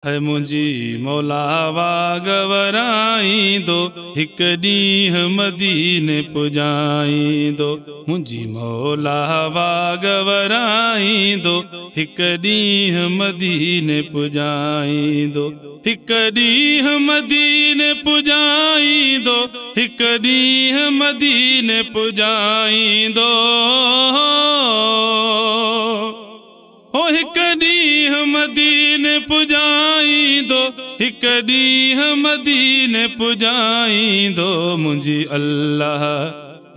है मुंहिंजी मौला वागवराईंदो हिक ॾींहुं मदीने पुॼाईंदो। मुंहिंजी मौला वागवराईंदो हिक ॾींहुं मदीने पुॼाईंदो। हिक ॾींहुं मदीने पुॼाईंदो हिक ॾींहुं मदीने पुॼाईंदो। हो हिक ॾींहुं मदीने पुॼाईंदो हिक ॾींहुं मदीने पुॼाईंदो। मुंहिंजी अल्लाह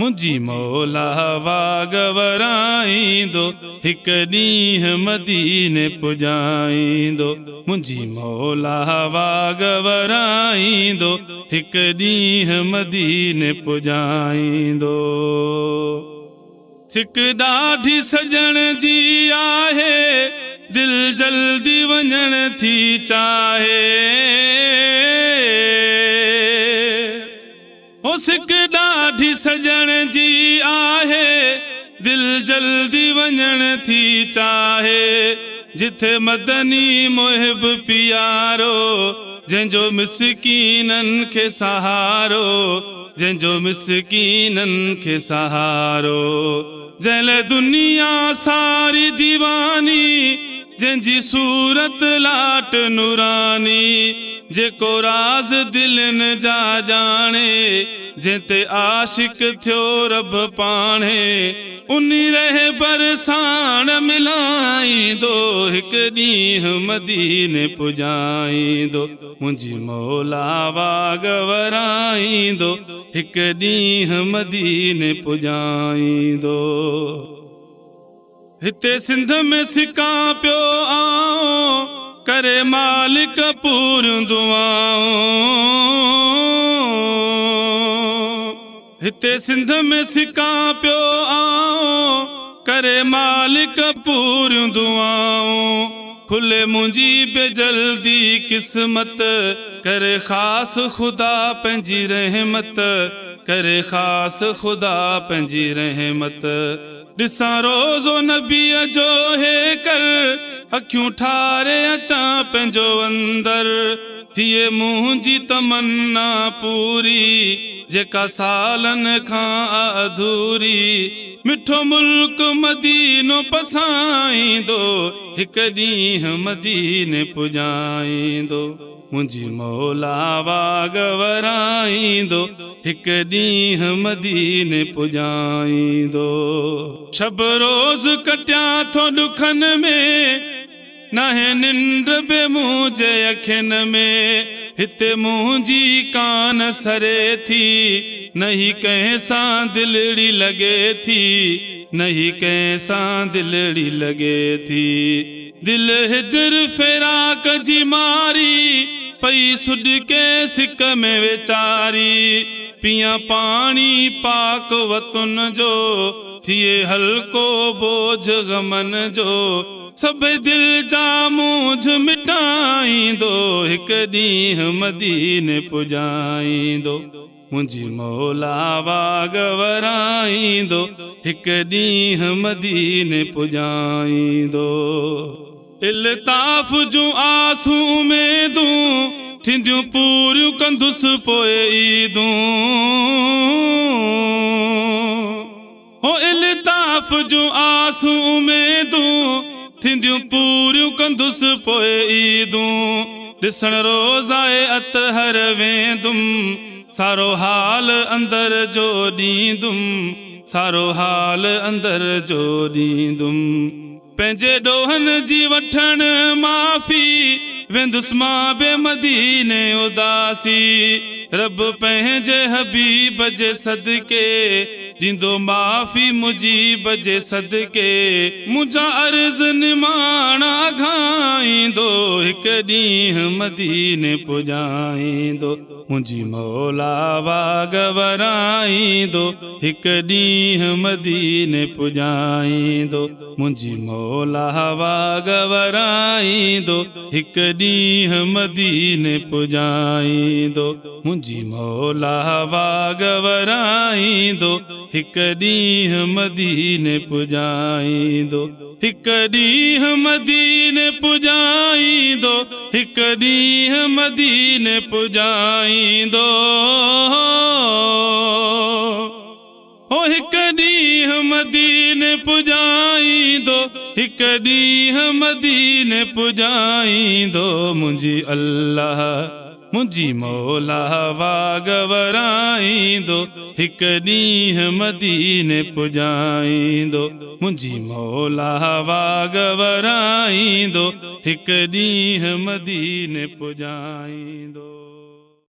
मुंहिंजी मौला वागवराईंदो हिक ॾींहुं मदीने पुॼाईंदो। मुंहिंजी मौला वागवराईंदो हिक ॾींहुं मदीने पुॼाईंदो। सिक ॾाढी सजण जी आहे दिल जल्दी वञण थी चाहे। हो सिक ॾाढी सजण जी आहे दिल जल्दी वञण थी चाहे। जिथे मदनी मुहिब प्यारो जंहिंजो मिसकीननि खे सहारो जंहिंजो मिसकीननि खे सहारो। जंहिं दुनिया सारी दीवानी जंहिंजी सूरत लाट नूरानी। जेको राज़ दिलनि जा ॼाणे जंहिं ते आशिक थियो रब पाणे। उन रहबर साण मिलाईंदो हिक ॾींहुं मदीने पुॼाईंदो। मुंहिंजी मौला वागवराईंदो हिक ॾींहुं मदीने पुॼाईंदो। हिते सिंध में सिका पियो आऊं करे मालिक पूरियूं दुआऊं। हिते सिंध में सिका पियो आऊं करे मालिक पूरियूं दुआऊं। खुले मुंहिंजी बे जल्दी किस्मत करे ख़ासि ख़ुदा पंहिंजी रहमत करे ख़ासि ख़ुदा पंहिंजी रहमत। ॾिसां रोज़ो नबीअ जो हे कर अखियूं ठारे अचां पंहिंजो अंदर। थिए मुंहिंजी तमन्ना पूरी जेका सालनि खां अधूरी। मिठो मुल्क मदीनो पसाईंदो हिक ॾींहुं मदीने पुॼाईंदो। मुंहिंजी मौला वागवराईंदो हिक ॾींहुं मदीने पुॼाईंदो। शब रोज़ कटियां थो ॾुखनि में नाहे निंड बे मुंहिंजे अखियुनि में। हिते मुंहिंजी कान सरे थी नहीं कंहिं सां दिलड़ी लॻे थी नहीं कंहिं सां दिलड़ी लॻे थी। दिल हिजर फ़िराक जी मारी पई सुॾ के सिक में वेचारी। पिया पाणी पाक वतुन जो थिए हल्को बोझ गमन जो। सभई दिल जा मूंझ मिटाईंदो हिक ॾींहुं मदीने पुॼाईंदो। मुंहिंजी मौला वागवराईंदो हिक ॾींहुं मदीने पुॼाईंदो। इल्ताफ़ जूं आसूं उमेदूं थींदियूं पूरियूं कंदुसि पोइ ईदूं। हो इल्ताफ़ जूं आसूं उमेदूं थींदियूं पूरियूं कंदुसि पोइ ईदूं। ॾिसण रोज़ाए अतहर वेंदुमि सारो हाल अंदर जो ॾींदुमि सारो हाल अंदर जो ॾींदुमि। पंहिंजे ॾोहनि जी वठण माफ़ी वेंदुसि मां बे मदीने उदासी। रब पंहिंजे हबीब जे सदके ॾींदो माफ़ी मुजीब जे सदके। मुंहिंजा अर्ज़ निमाणा घाईंदो हिक ॾींहुं मदीने पुॼाईंदो। मुंहिंजी मौला वागवराईंदो हिक ॾींहुं मदीने पुॼाईंदो। मुंहिंजी मौला वागवराईंदो हिक ॾींहुं मदीने पुॼाईंदो। मुंहिंजी मौला वागवराईंदो हिक ॾींहुं मदीने पुॼाईंदो हिक ॾींहुं मदीने पुॼाईंदो, हिक ॾींहुं मदीने पुॼाईंदो। ओ हिक ॾींहुं मदीने पुॼाईंदो, हिक ॾींहुं मदीने पुॼाईंदो। मुंहिंजी अल्लाह मुंहिंजी मौला वागवराईंदो, हिक ॾींहुं मदीने पुॼाईंदो। मुंहिंजी मौला वागवराईंदो, हिक ॾींहुं मदीने पुॼाईंदो।